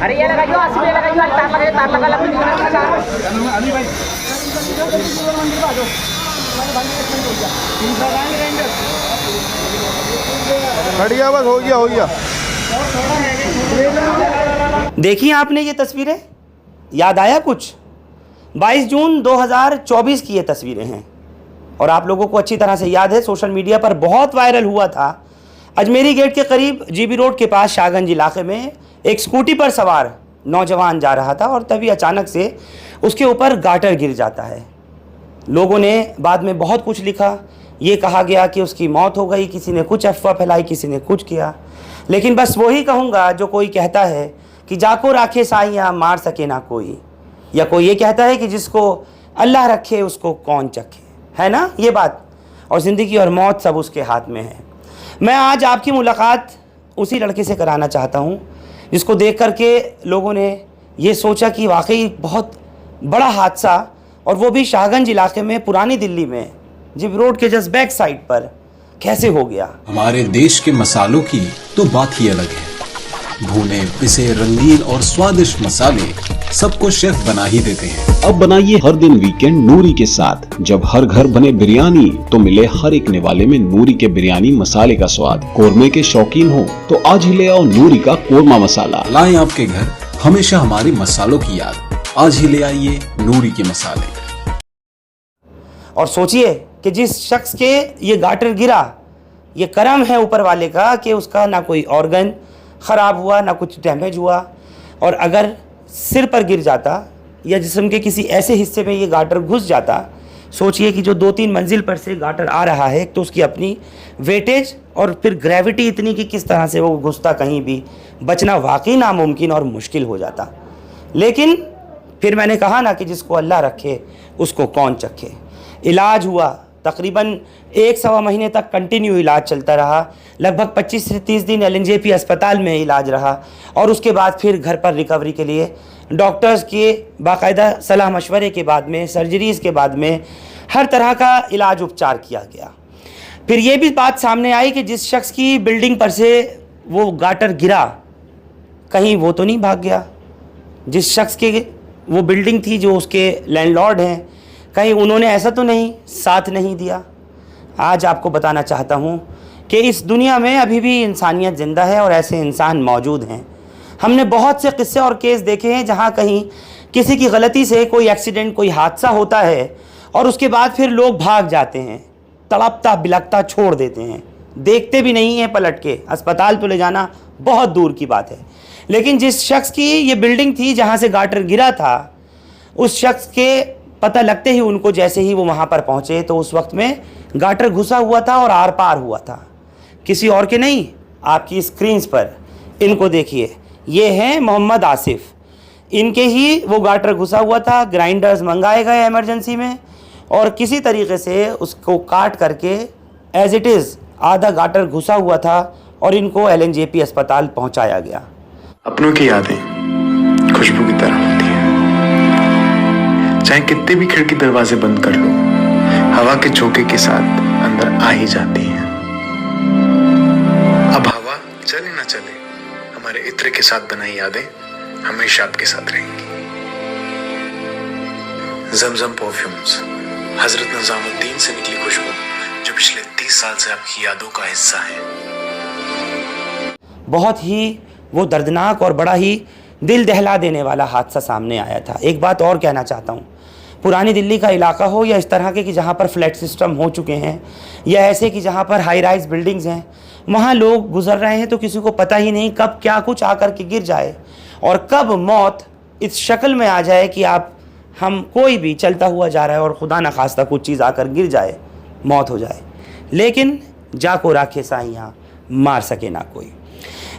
अरे ये लगाइयो, अस्सी में लगाइयो, तार लगा बढ़िया, बस हो गया। देखिए आपने ये तस्वीरें, याद आया कुछ? 22 जून 2024 की ये तस्वीरें हैं और आप लोगों को अच्छी तरह से याद है, सोशल मीडिया पर बहुत वायरल हुआ था। अजमेरी गेट के करीब जीबी रोड के पास शाहगंज इलाके में एक स्कूटी पर सवार नौजवान जा रहा था और तभी अचानक से उसके ऊपर गाटर गिर जाता है। लोगों ने बाद में बहुत कुछ लिखा, ये कहा गया कि उसकी मौत हो गई, किसी ने कुछ अफवाह फैलाई, किसी ने कुछ किया। लेकिन बस वही कहूँगा जो कोई कहता है कि जाको राखे साइयाँ मार सके ना कोई, या कोई ये कहता है कि जिसको अल्लाह रखे उसको कौन चखे, है ना ये बात। और ज़िंदगी और मौत सब उसके हाथ में है। मैं आज आपकी मुलाकात उसी लड़के से कराना चाहता हूँ जिसको देख करके लोगों ने ये सोचा कि वाकई बहुत बड़ा हादसा, और वो भी शाहगंज इलाके में, पुरानी दिल्ली में, जिब रोड के जस्ट बैक साइड पर कैसे हो गया। हमारे देश के मसालों की तो बात ही अलग है। भुने पिसे रंगीन और स्वादिष्ट मसाले सबको शेफ बना ही देते हैं। अब बनाइए हर दिन वीकेंड नूरी के साथ। जब हर घर बने बिरयानी तो मिले हर एक निवाले में नूरी के बिरयानी मसाले का स्वाद। कोरमे के शौकीन हो तो आज ही ले आओ नूरी का कोरमा मसाला। लाएं आपके घर हमेशा हमारे मसालों की याद। आज ही ले आइए नूरी के मसाले। और सोचिए कि जिस शख्स के ये गाटर गिरा, ये करम है ऊपर वाले का कि उसका ना कोई ऑर्गन ख़राब हुआ, ना कुछ डैमेज हुआ। और अगर सिर पर गिर जाता या जिस्म के किसी ऐसे हिस्से में ये गाटर घुस जाता, सोचिए कि जो 2-3 मंजिल पर से गाटर आ रहा है, तो उसकी अपनी वेटेज और फिर ग्रेविटी इतनी कि किस तरह से वो घुसता, कहीं भी बचना वाकई नामुमकिन और मुश्किल हो जाता। लेकिन फिर मैंने कहा ना कि जिसको अल्लाह रखे उसको कौन चखे। इलाज हुआ, तकरीबन 1-1.25 महीने तक कंटिन्यू इलाज चलता रहा। लगभग 25 से 30 दिन LNJP अस्पताल में इलाज रहा और उसके बाद फिर घर पर रिकवरी के लिए डॉक्टर्स के बाकायदा सलाह मशवरे के बाद में, सर्जरीज़ के बाद में हर तरह का इलाज उपचार किया गया। फिर ये भी बात सामने आई कि जिस शख्स की बिल्डिंग पर से वो गाटर गिरा, कहीं वो तो नहीं भाग गया। जिस शख्स के वो बिल्डिंग थी, जो उसके लैंडलॉर्ड हैं, कहीं उन्होंने ऐसा तो नहीं साथ नहीं दिया। आज आपको बताना चाहता हूँ कि इस दुनिया में अभी भी इंसानियत ज़िंदा है और ऐसे इंसान मौजूद हैं। हमने बहुत से किस्से और केस देखे हैं जहाँ कहीं किसी की गलती से कोई एक्सीडेंट, कोई हादसा होता है और उसके बाद फिर लोग भाग जाते हैं, तड़पता बिलखता छोड़ देते हैं, देखते भी नहीं हैं पलट के। अस्पताल तो ले जाना बहुत दूर की बात है। लेकिन जिस शख्स की ये बिल्डिंग थी जहाँ से गाटर गिरा था, उस शख्स के पता लगते ही उनको, जैसे ही वो वहाँ पर पहुँचे तो उस वक्त में गाटर घुसा हुआ था और आर पार हुआ था, किसी और के नहीं। आपकी स्क्रीन्स पर इनको देखिए, ये हैं मोहम्मद आसिफ। इनके ही वो गाटर घुसा हुआ था। ग्राइंडर्स मंगाए गए इमरजेंसी में और किसी तरीके से उसको काट करके एज इट इज़ आधा गाटर घुसा हुआ था और इनको LNJP अस्पताल पहुँचाया गया। अपनों की यादें खुशबू की तरह होती हैं, चाहे कितने भी खिड़की दरवाजे बंद कर लो, हवा के झोंके के साथ अंदर आ ही जाती हैं। अब हवा चले ना चले, हमारे इत्र के साथ बनाई यादें हमेशा आपके साथ रहेंगी। जमजम परफ्यूम्स, हजरत निजामुद्दीन से निकली खुशबू जो पिछले 30 साल से आपकी यादों का हिस्सा है। बहुत ही वो दर्दनाक और बड़ा ही दिल दहला देने वाला हादसा सामने आया था। एक बात और कहना चाहता हूँ, पुरानी दिल्ली का इलाका हो या इस तरह के कि जहाँ पर फ्लैट सिस्टम हो चुके हैं, या ऐसे कि जहाँ पर हाई राइज बिल्डिंग्स हैं, वहाँ लोग गुजर रहे हैं तो किसी को पता ही नहीं कब क्या कुछ आकर के गिर जाए और कब मौत इस शक्ल में आ जाए कि हम कोई भी चलता हुआ जा रहा है और खुदा न खास्ता कुछ चीज़ आकर गिर जाए, मौत हो जाए। लेकिन जाको राखे साइयाँ मार सके ना कोई।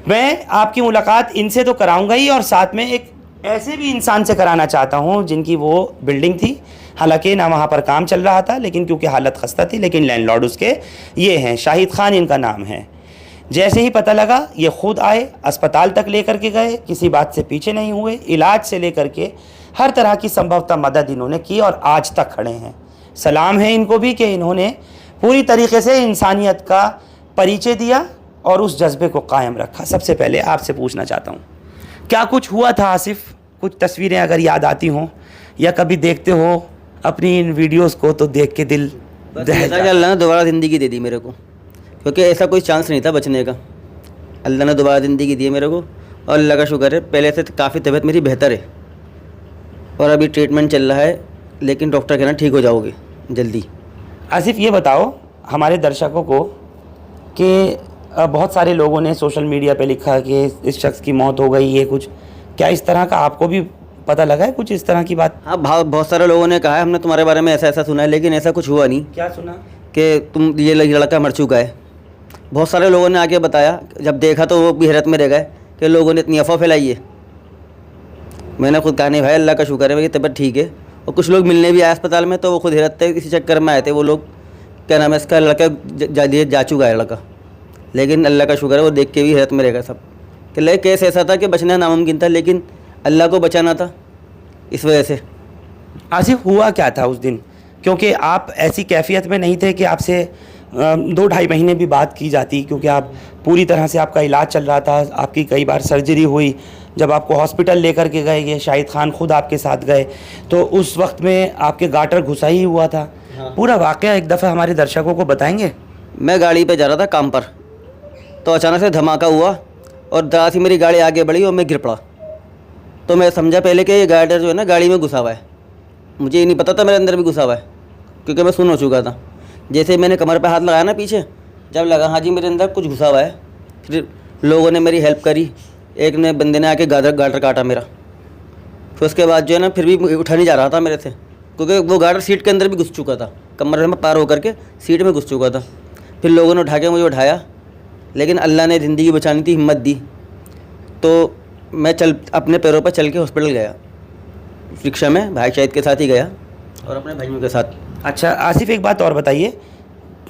मैं आपकी मुलाकात इनसे तो कराऊंगा ही, और साथ में एक ऐसे भी इंसान से कराना चाहता हूं जिनकी वो बिल्डिंग थी। हालांकि ना वहां पर काम चल रहा था, लेकिन क्योंकि हालत खस्ता थी, लेकिन लैंडलॉर्ड उसके ये हैं, शाहिद खान इनका नाम है। जैसे ही पता लगा ये खुद आए, अस्पताल तक लेकर के गए, किसी बात से पीछे नहीं हुए, इलाज से लेकर के हर तरह की संभवतः मदद इन्होंने की और आज तक खड़े हैं। सलाम है इनको भी कि इन्होंने पूरी तरीके से इंसानियत का परिचय दिया और उस जज्बे को कायम रखा। सबसे पहले आपसे पूछना चाहता हूँ, क्या कुछ हुआ था आसिफ? कुछ तस्वीरें अगर याद आती हों या कभी देखते हो अपनी इन वीडियोस को तो देख के दिल दहल जाता है। अल्लाह ने दोबारा ज़िंदगी दे दी मेरे को, क्योंकि ऐसा कोई चांस नहीं था बचने का। अल्लाह ने दोबारा ज़िंदगी दी है मेरे को और अल्लाह का शुक्र है, पहले से काफ़ी तबीयत मेरी बेहतर है और अभी ट्रीटमेंट चल रहा है, लेकिन डॉक्टर कहना ठीक हो जाओगे जल्दी। आसिफ ये बताओ हमारे दर्शकों को कि बहुत सारे लोगों ने सोशल मीडिया पे लिखा कि इस शख्स की मौत हो गई, ये कुछ क्या इस तरह का आपको भी पता लगा है कुछ इस तरह की बात? हाँ, बहुत सारे लोगों ने कहा है हमने तुम्हारे बारे में ऐसा ऐसा सुना है, लेकिन ऐसा कुछ हुआ नहीं। क्या सुना? कि तुम ये लड़का मर चुका है। बहुत सारे लोगों ने आके बताया, जब देखा तो वो भी हैरत में रह गए कि लोगों ने इतनी अफवाह फैलाई है। मैंने खुद कहा नहीं भाई, अल्लाह का शुक्र है मेरी तबीयत ठीक है। और कुछ लोग मिलने भी आए अस्पताल में, तो वो खुद हैरत थे, इसी चक्कर में आए थे वो लोग। क्या नाम है इसका, लड़का जा चुका है लड़का, लेकिन अल्लाह का शुक्र है वो देख के भी हैरत में रह गए सब कि ले केस ऐसा था कि बचना नामुमकिन था, लेकिन अल्लाह को बचाना था, इस वजह से। आसिफ हुआ क्या था उस दिन? क्योंकि आप ऐसी कैफियत में नहीं थे कि आपसे 2-2.5 महीने भी बात की जाती, क्योंकि आप पूरी तरह से आपका इलाज चल रहा था, आपकी कई बार सर्जरी हुई। जब आपको हॉस्पिटल लेकर के गए, ये शाहिद खान खुद आपके साथ गए, तो उस वक्त में आपके गाटर घुसा ही हुआ था। हाँ। पूरा वाक़या एक दफ़ा हमारे दर्शकों को बताएंगे? मैं गाड़ी पे जा रहा था काम पर, तो अचानक से धमाका हुआ और दरा सी मेरी गाड़ी आगे बढ़ी और मैं गिर पड़ा। तो मैं समझा पहले कि ये गार्डर जो है ना गाड़ी में घुसा हुआ है। मुझे ये नहीं पता था मेरे अंदर भी घुसा हुआ है, क्योंकि मैं सुन हो चुका था। जैसे मैंने कमर पे हाथ लगाया ना पीछे, जब लगा हाँ जी मेरे अंदर कुछ घुसा हुआ है, फिर लोगों ने मेरी हेल्प करी। एक ने बंदे ने आके गार्डर काटा मेरा। फिर उसके बाद जो है ना फिर भी उठा नहीं जा रहा था मेरे से, क्योंकि वो गार्डर सीट के अंदर भी घुस चुका था, कमर में पार होकर के सीट में घुस चुका था। फिर लोगों ने उठा के मुझे उठाया, लेकिन अल्लाह ने ज़िंदगी बचानी थी, हिम्मत दी, तो मैं अपने पैरों पर चल के हॉस्पिटल गया। रिक्शा में भाई शाहिद के साथ ही गया और अपने भाइयों के साथ। अच्छा आसिफ, एक बात और बताइए,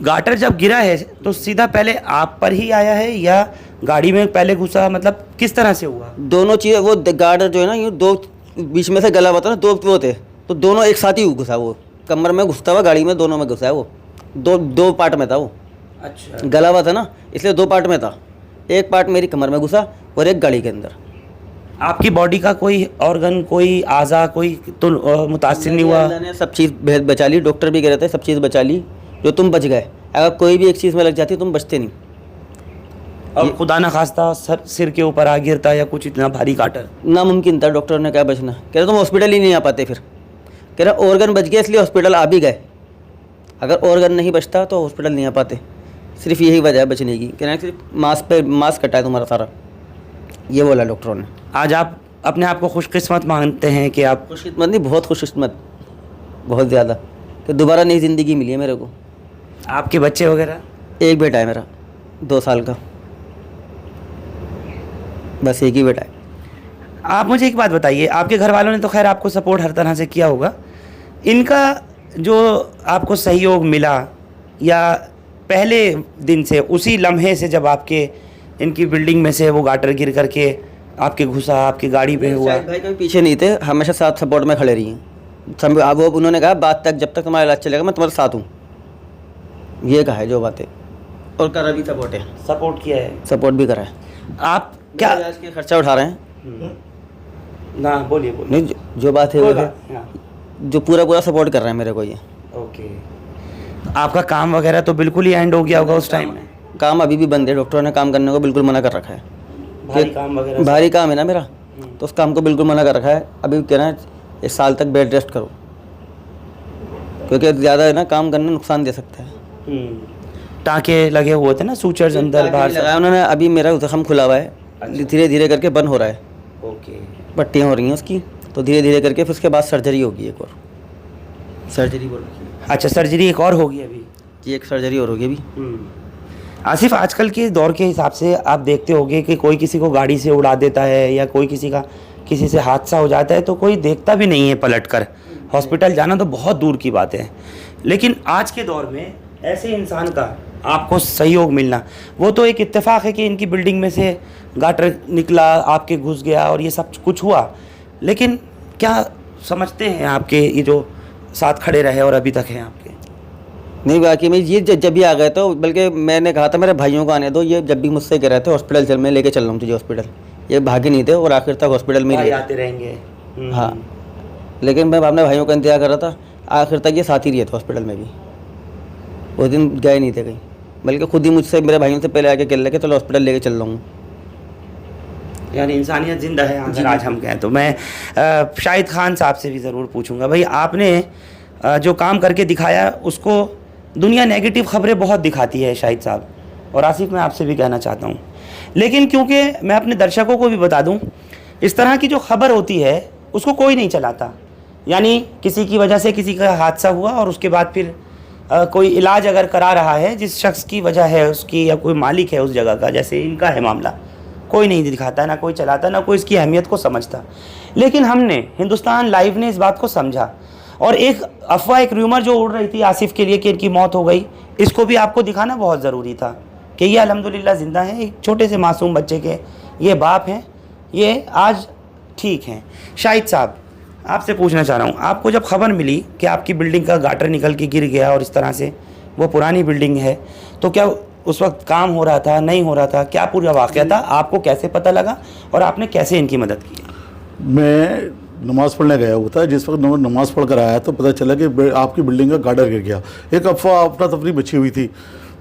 गाटर जब गिरा है तो सीधा पहले आप पर ही आया है या गाड़ी में पहले घुसा, मतलब किस तरह से हुआ? दोनों चीज़ें। वो गार्डर जो है ना, यूँ दो बीच में से गला हुआ था ना, दो वो थे, तो दोनों एक साथ ही घुसा। वो कमर में घुसता हुआ गाड़ी में दोनों में घुसा है। वो दो पार्ट में था वो। अच्छा, गला हुआ था ना, इसलिए 2 पार्ट में था। एक पार्ट मेरी कमर में घुसा और एक गाड़ी के अंदर। आपकी बॉडी का कोई ऑर्गन, कोई आज़ा, कोई तो मुतासिर नहीं हुआ? अल्लाह ने सब चीज़ बचा ली। डॉक्टर भी कह रहे थे सब चीज़ बचा ली, जो तुम बच गए। अगर कोई भी एक चीज़ में लग जाती तुम बचते नहीं। और खुदा ना खास्ता सिर के ऊपर आ गिरता या कुछ इतना भारी गाटर? नामुमकिन था। डॉक्टर ने कहा बचना। कह रहे तुम हॉस्पिटल ही नहीं आ पाते। फिर कह रहा ऑर्गन बच गया इसलिए हॉस्पिटल आ भी गए, अगर ऑर्गन नहीं बचता तो हॉस्पिटल नहीं आ पाते। सिर्फ यही वजह है बचने की। कह रहे सिर्फ मास्क कटा है तुम्हारा सारा, ये बोला डॉक्टरों ने। आज आप अपने आप को खुशकिस्मत मानते हैं कि आप? खुशकिस्मत नहीं, बहुत खुशकिस्मत, बहुत ज़्यादा, कि दोबारा नई ज़िंदगी मिली है मेरे को। आपके बच्चे वगैरह? एक बेटा है मेरा 2 साल का, बस एक ही बेटा है। आप मुझे एक बात बताइए, आपके घर वालों ने तो खैर आपको सपोर्ट हर तरह से किया होगा, इनका जो आपको सहयोग मिला या पहले दिन से, उसी लम्हे से जब आपके इनकी बिल्डिंग में से वो गाटर गिर करके आपके घुसा, आपकी गाड़ी पे हुआ? भाई कभी पीछे नहीं थे, हमेशा साथ सपोर्ट में खड़े रही हैं। वो उन्होंने कहा बात तक जब तक तुम्हारा इलाज चलेगा मैं तुम्हारे साथ हूँ, ये कहा है जो बातें, और करा भी सपोर्ट है। सपोर्ट किया है? सपोर्ट भी करा है। आप क्या इलाज के खर्चा उठा रहे हैं? ना बोलिए नहीं, जो बात है वो है, हाँ। जो पूरा सपोर्ट कर रहे हैं मेरे को ये। ओके, आपका काम वगैरह तो बिल्कुल ही एंड हो गया होगा उस टाइम में? काम अभी भी बंद है, डॉक्टरों ने काम करने को बिल्कुल मना कर रखा है। भारी काम वगैरह? भारी काम है ना मेरा, तो उस काम को बिल्कुल मना कर रखा है। अभी कहना है 1 साल तक बेड रेस्ट करो, क्योंकि ज़्यादा है ना काम करना नुकसान दे सकता है। टाँके लगे हुए थे ना, सूचर्स अंदर बाहर लगाया उन्होंने। अभी मेरा जख्म खुला हुआ है, धीरे धीरे करके बंद हो रहा है। ओके, पट्टियाँ हो रही हैं उसकी, तो धीरे धीरे करके फिर उसके बाद सर्जरी होगी, एक और सर्जरी बोल रही है। अच्छा, सर्जरी एक और होगी अभी? जी, एक सर्जरी और होगी अभी। आसिफ, आजकल के दौर के हिसाब से आप देखते होंगे कि कोई किसी को गाड़ी से उड़ा देता है या कोई किसी से हादसा हो जाता है तो कोई देखता भी नहीं है पलट कर। हॉस्पिटल जाना तो बहुत दूर की बात है, लेकिन आज के दौर में ऐसे इंसान का आपको सहयोग मिलना, वो तो एक इत्तेफाक है कि इनकी बिल्डिंग में से गाटर निकला, आपके घुस गया और ये सब कुछ हुआ, लेकिन क्या समझते हैं आपके ये जो साथ खड़े रहे और अभी तक हैं आपके? नहीं बाकी में ये जब भी आ गए तो बल्कि मैंने कहा था मेरे भाइयों को आने दो, ये जब भी मुझसे कह रहे थे हॉस्पिटल चल, मैं लेके चल रहा हूँ तुझे हॉस्पिटल, ये भागे नहीं थे और आखिर तक हॉस्पिटल में ही रहे। आते रहेंगे। हाँ, लेकिन मैं अपने भाइयों का इंतजार कर रहा था, आखिर तक ये साथ ही रहे थे हॉस्पिटल में भी, उस दिन गए नहीं थे कहीं, बल्कि खुद ही मुझसे मेरे भाइयों से पहले आके कह रहे कि चलो हॉस्पिटल लेके चल रहा हूँ। यानी इंसानियत जिंदा है अगर आज हम कहें तो। मैं शाहिद खान साहब से भी ज़रूर पूछूंगा, भाई आपने जो काम करके दिखाया उसको दुनिया नेगेटिव खबरें बहुत दिखाती है शाहिद साहब, और आसिफ मैं आपसे भी कहना चाहता हूँ, लेकिन क्योंकि मैं अपने दर्शकों को भी बता दूँ, इस तरह की जो खबर होती है उसको कोई नहीं चलाता। यानी किसी की वजह से किसी का हादसा हुआ और उसके बाद फिर कोई इलाज अगर करा रहा है, जिस शख्स की वजह है उसकी या कोई मालिक है उस जगह का, जैसे इनका है मामला, कोई नहीं दिखाता, ना कोई चलाता, ना कोई इसकी अहमियत को समझता। लेकिन हमने हिंदुस्तान लाइव ने इस बात को समझा, और एक अफवाह, एक र्यूमर जो उड़ रही थी आसिफ के लिए कि इनकी मौत हो गई, इसको भी आपको दिखाना बहुत ज़रूरी था कि ये अल्हम्दुलिल्लाह ज़िंदा है, एक छोटे से मासूम बच्चे के ये बाप हैं, ये आज ठीक हैं। शाहिद साहब आपसे पूछना चाह रहा हूँ, आपको जब खबर मिली कि आपकी बिल्डिंग का गाटर निकल के गिर गया और इस तरह से, वो पुरानी बिल्डिंग है, तो क्या उस वक्त काम हो रहा था, नहीं हो रहा था, क्या पूरा वाक़या था, आपको कैसे पता लगा और आपने कैसे इनकी मदद की? मैं नमाज़ पढ़ने गया हुआ था, जिस वक्त नमाज़ पढ़ कर आया तो पता चला कि आपकी बिल्डिंग का गार्डर गिर गया। एक अफवाह अपना तफरी बची हुई थी,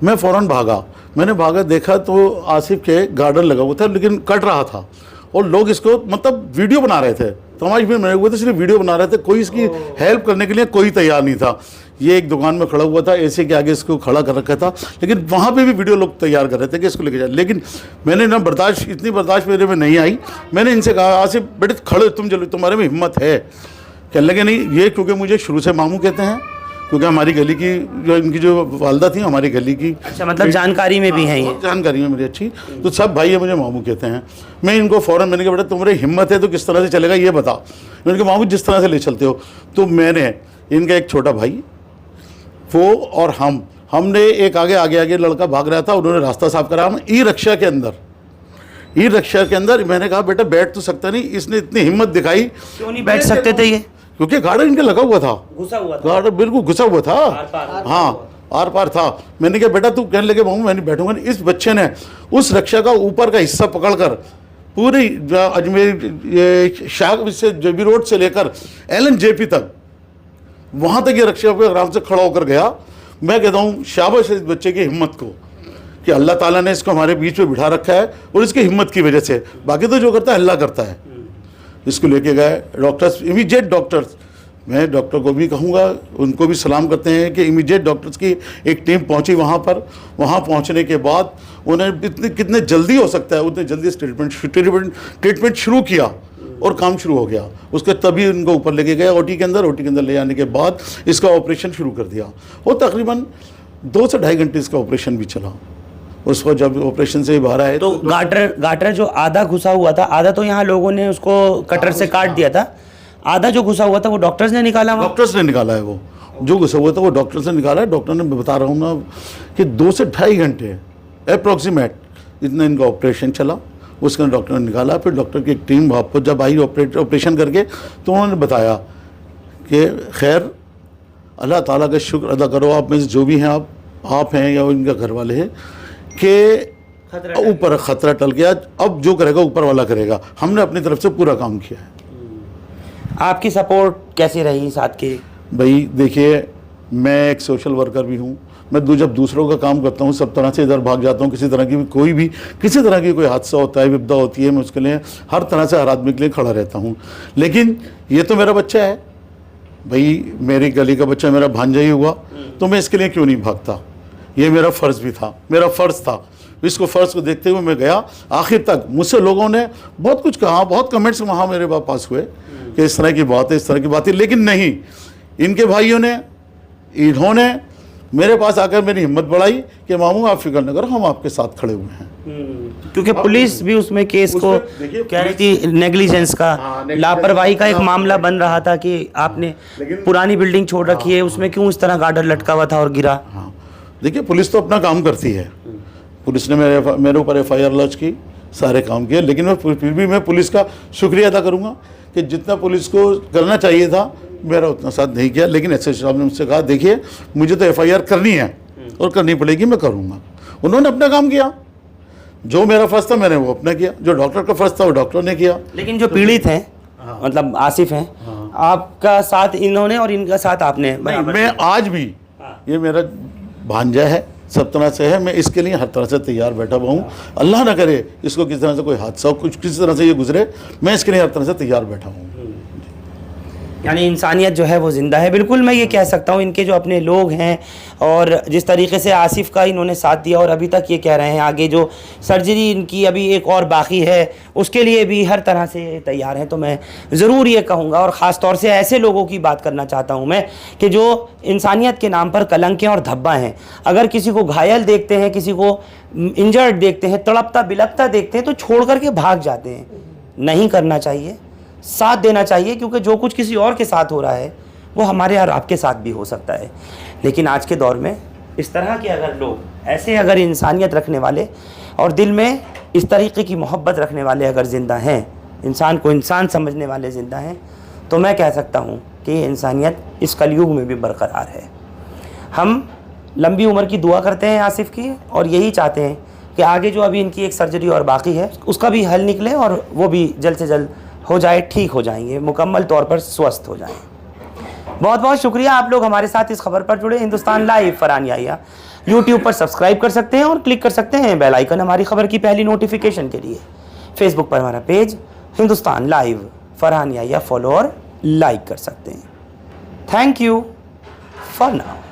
मैं फ़ौरन भागा, मैंने भागा देखा तो आसिफ के गार्डर लगा हुआ था लेकिन कट रहा था, और लोग इसको मतलब वीडियो बना रहे थे, तमाश में बने हुए थे, सिर्फ वीडियो बना रहे थे, कोई इसकी हेल्प करने के लिए कोई तैयार नहीं था। ये एक दुकान में खड़ा हुआ था, एसी के आगे इसको खड़ा कर रखा था, लेकिन वहाँ पे भी वीडियो लोग तैयार कर रहे थे कि इसको लेके जाए। लेकिन मैंने ना इतनी बर्दाश्त मेरे में नहीं आई, मैंने इनसे कहा आसिफ बेटे खड़े तुम, चलो तुम्हारे में हिम्मत है? कहने लगे नहीं, ये क्योंकि मुझे शुरू से मामू कहते हैं, क्योंकि हमारी गली की जो इनकी जो वालदा थी हमारी गली की, अच्छा मतलब जानकारी में भी है ये? जानकारी में मेरी अच्छी, तो सब भाई है मुझे मामू कहते हैं। मैं इनको फ़ौरन मैंने कहा बेटा तुम्हारी हिम्मत है तो किस तरह से चलेगा ये बता। मैंने कहा मामू जिस तरह से ले चलते हो। तो मैंने इनका एक छोटा भाई, वो और हमने एक आगे लड़का भाग रहा था, उन्होंने रास्ता साफ करा, हम ई रिक्शा के अंदर मैंने कहा बेटा बैठ तो सकता नहीं, इसने इतनी हिम्मत दिखाई। क्यों नहीं बैठ सकते थे ये? क्योंकि गार्डर इनका लगा हुआ था, घुसा हुआ था, गार्डर बिल्कुल घुसा हुआ था, हाँ आर पार था। मैंने कहा बेटा तू, कहने लगे मामू मैं नहीं बैठूंगा। इस बच्चे ने उस रिक्शा का ऊपर का हिस्सा पकड़कर पूरी अजमेर शाह से जेबी रोड से लेकर LNJP तक, वहाँ तक ये रिक्शा पे आराम से खड़ा होकर गया। मैं कहता हूँ शाबाश इस बच्चे की हिम्मत को, कि अल्लाह ताला ने इसको हमारे बीच में बिठा रखा है और इसकी हिम्मत की वजह से। बाकी तो जो करता है अल्लाह करता है। इसको लेके गए डॉक्टर्स, इमीडिएट डॉक्टर्स, मैं डॉक्टर को भी कहूँगा, उनको भी सलाम करते हैं कि इमीडिएट डॉक्टर्स की एक टीम पहुँची वहाँ पर। वहाँ पहुँचने के बाद उन्हें कितने जल्दी हो सकता है उतने जल्दी ट्रीटमेंट शुरू किया और काम शुरू हो गया। उसके तभी उनको ऊपर लेके गए OT के अंदर ले जाने के बाद इसका ऑपरेशन शुरू कर दिया। और तकरीबन 2 से ढाई घंटे इसका ऑपरेशन भी चला। उसको जब ऑपरेशन से बाहर आए तो गाटर जो आधा घुसा हुआ था, आधा तो यहाँ लोगों ने उसको कटर से काट दिया था, आधा जो घुसा हुआ था वो डॉक्टर्स ने निकाला? डॉक्टर्स ने निकाला है, वो जो घुसा हुआ था वो डॉक्टर्स ने निकाला है। डॉक्टर ने, बता रहा हूँ ना कि 2 से ढाई घंटे अप्रॉक्सीमेट इतना इनका ऑपरेशन चला। उसके डॉक्टर ने निकाला। फिर डॉक्टर की एक टीम वहाँ पर जब आई ऑपरेशन करके, तो उन्होंने बताया कि खैर अल्लाह ताला का शुक्र अदा करो, आप में से जो भी हैं, आप हैं या इनका घर वाले हैं, कि ऊपर ख़तरा टल गया, अब जो करेगा ऊपर वाला करेगा। हमने अपनी तरफ से पूरा काम किया है। आपकी सपोर्ट कैसी रही साथ की? भाई देखिए, मैं एक सोशल वर्कर भी हूँ। मैं जब दूसरों का काम करता हूँ सब तरह से इधर भाग जाता हूँ। किसी तरह की कोई हादसा होता है, विपदा होती है, मैं उसके लिए हर तरह से हर आदमी के लिए खड़ा रहता हूँ। लेकिन ये तो मेरा बच्चा है भाई, मेरी गली का बच्चा, मेरा भांजा ही हुआ, तो मैं इसके लिए क्यों नहीं भागता? ये मेरा फ़र्ज़ भी था, मेरा फ़र्ज़ था। इसको फ़र्ज़ को देखते हुए मैं गया आखिर तक। मुझसे लोगों ने बहुत कुछ कहा, बहुत कमेंट्स वहाँ मेरे पास हुए कि इस तरह की बात है, इस तरह की बात है, लेकिन नहीं, इनके भाइयों ने, इन्होंने मेरे पास आकर मेरी हिम्मत बढ़ाई कि मामू आप फिक्र न करो, हम आपके साथ खड़े हुए हैं। क्योंकि पुलिस भी उसमें केस को कह रही थी नेग्लिजेंस का, लापरवाही का एक मामला बन रहा था कि आपने पुरानी बिल्डिंग छोड़ रखी है, उसमें क्यों इस तरह गार्डर लटका हुआ था और गिरा। हाँ, देखिए पुलिस तो अपना काम करती है। पुलिस ने मेरे ऊपर FIR लॉन्च की, सारे काम किए, लेकिन फिर भी मैं पुलिस का शुक्रिया अदा करूँगा कि जितना पुलिस को करना चाहिए था मेरा उतना साथ नहीं किया, लेकिन एसएसपी साहब ने मुझसे कहा देखिए मुझे तो एफआईआर करनी है और करनी पड़ेगी, मैं करूँगा। उन्होंने अपना काम किया, जो मेरा फर्ज था मैंने वो अपना किया, जो डॉक्टर का फर्ज था वो डॉक्टर ने किया। लेकिन जो पीड़ित हैं, मतलब आसिफ हैं, आपका साथ इन्होंने और इनका साथ आपने बराबर। मैं आज भी, ये मेरा भांजा है, सब तरह से है, मैं इसके लिए हर तरह से तैयार बैठा हुआ हूँ। अल्लाह ना करे इसको किसी तरह से कोई हादसा हो, कुछ किसी तरह से ये गुजरे, मैं इसके लिए हर तरह से तैयार बैठा हूँ। यानी इंसानियत जो है वो ज़िंदा है। बिल्कुल मैं ये कह सकता हूँ, इनके जो अपने लोग हैं और जिस तरीके से आसिफ का इन्होंने साथ दिया और अभी तक ये कह रहे हैं आगे जो सर्जरी इनकी अभी एक और बाकी है उसके लिए भी हर तरह से तैयार हैं, तो मैं ज़रूर ये कहूँगा और ख़ास तौर से ऐसे लोगों की बात करना चाहता हूँ मैं कि जो इंसानियत के नाम पर कलंकें और धब्बा हैं। अगर किसी को घायल देखते हैं, किसी को इंजर्ड देखते हैं, तड़पता बिलखता देखते हैं तो छोड़ करके भाग जाते हैं। नहीं करना चाहिए, साथ देना चाहिए, क्योंकि जो कुछ किसी और के साथ हो रहा है वो हमारे और आपके साथ भी हो सकता है। लेकिन आज के दौर में इस तरह के अगर लोग ऐसे अगर इंसानियत रखने वाले और दिल में इस तरीके की मोहब्बत रखने वाले अगर ज़िंदा हैं, इंसान को इंसान समझने वाले ज़िंदा हैं, तो मैं कह सकता हूँ कि ये इंसानियत इस कलयुग में भी बरकरार है। हम लंबी उम्र की दुआ करते हैं आसिफ की और यही चाहते हैं कि आगे जो अभी इनकी एक सर्जरी और बाकी है उसका भी हल निकले और वो भी जल्द से जल्द हो जाए, ठीक हो जाएंगे, मुकम्मल तौर पर स्वस्थ हो जाएं। बहुत बहुत शुक्रिया आप लोग हमारे साथ इस खबर पर जुड़े। हिंदुस्तान लाइव फरहान याहिया यूट्यूब पर सब्सक्राइब कर सकते हैं और क्लिक कर सकते हैं बेल आइकन हमारी खबर की पहली नोटिफिकेशन के लिए। फेसबुक पर हमारा page Hindustan live Farhan Yahiya follow और लाइक कर सकते हैं। Thank you for now.